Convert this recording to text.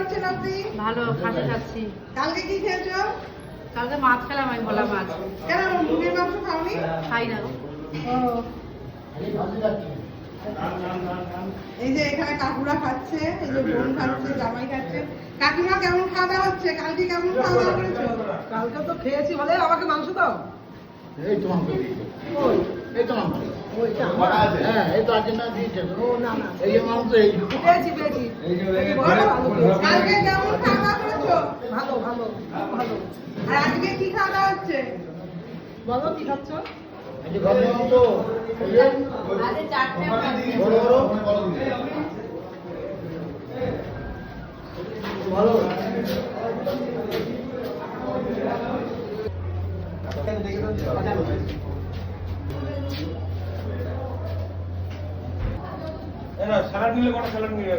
পাচ্ছেন আপনি? ভালো খাসি খাচ্ছি। কালকে কি খেয়েছো? কালকে মাছ খেলাম, আমি বলা মাছ কেন মুরগির মাংস খাওনি? খাই না গো। ও, এই যে এখানে কাকুরা খাচ্ছে, এই যে বোন খাচ্ছে, জামাই খাচ্ছে। কাকিমা কেমন খাওয়া দাওয়া হচ্ছে? কালকে কেমন খাওয়া দাওয়া করেছো? কালকে তো খেয়েছি বলে আমাকে মাংস দাও। এই তো মাংস দিয়েছে। ওই এই তো মাংস। ওইটা কটা আছে? হ্যাঁ, এই তো আগে না দিয়েছে। ও না না এই যে মাংস এই। পেয়েছি পেয়েছি বলো, কালকে কেমন খাওয়া দাওয়া করেছো? ভালো ভালো খুব ভালো। আর আজকে কি খাওয়া দাওয়া হচ্ছে? বলো কি খাচ্ছ? এই যে গরম মাংস। এই যে আরে চারটে বড় বড়। ভালো। স্যালাড নিলে কটা স্যালাড নিলে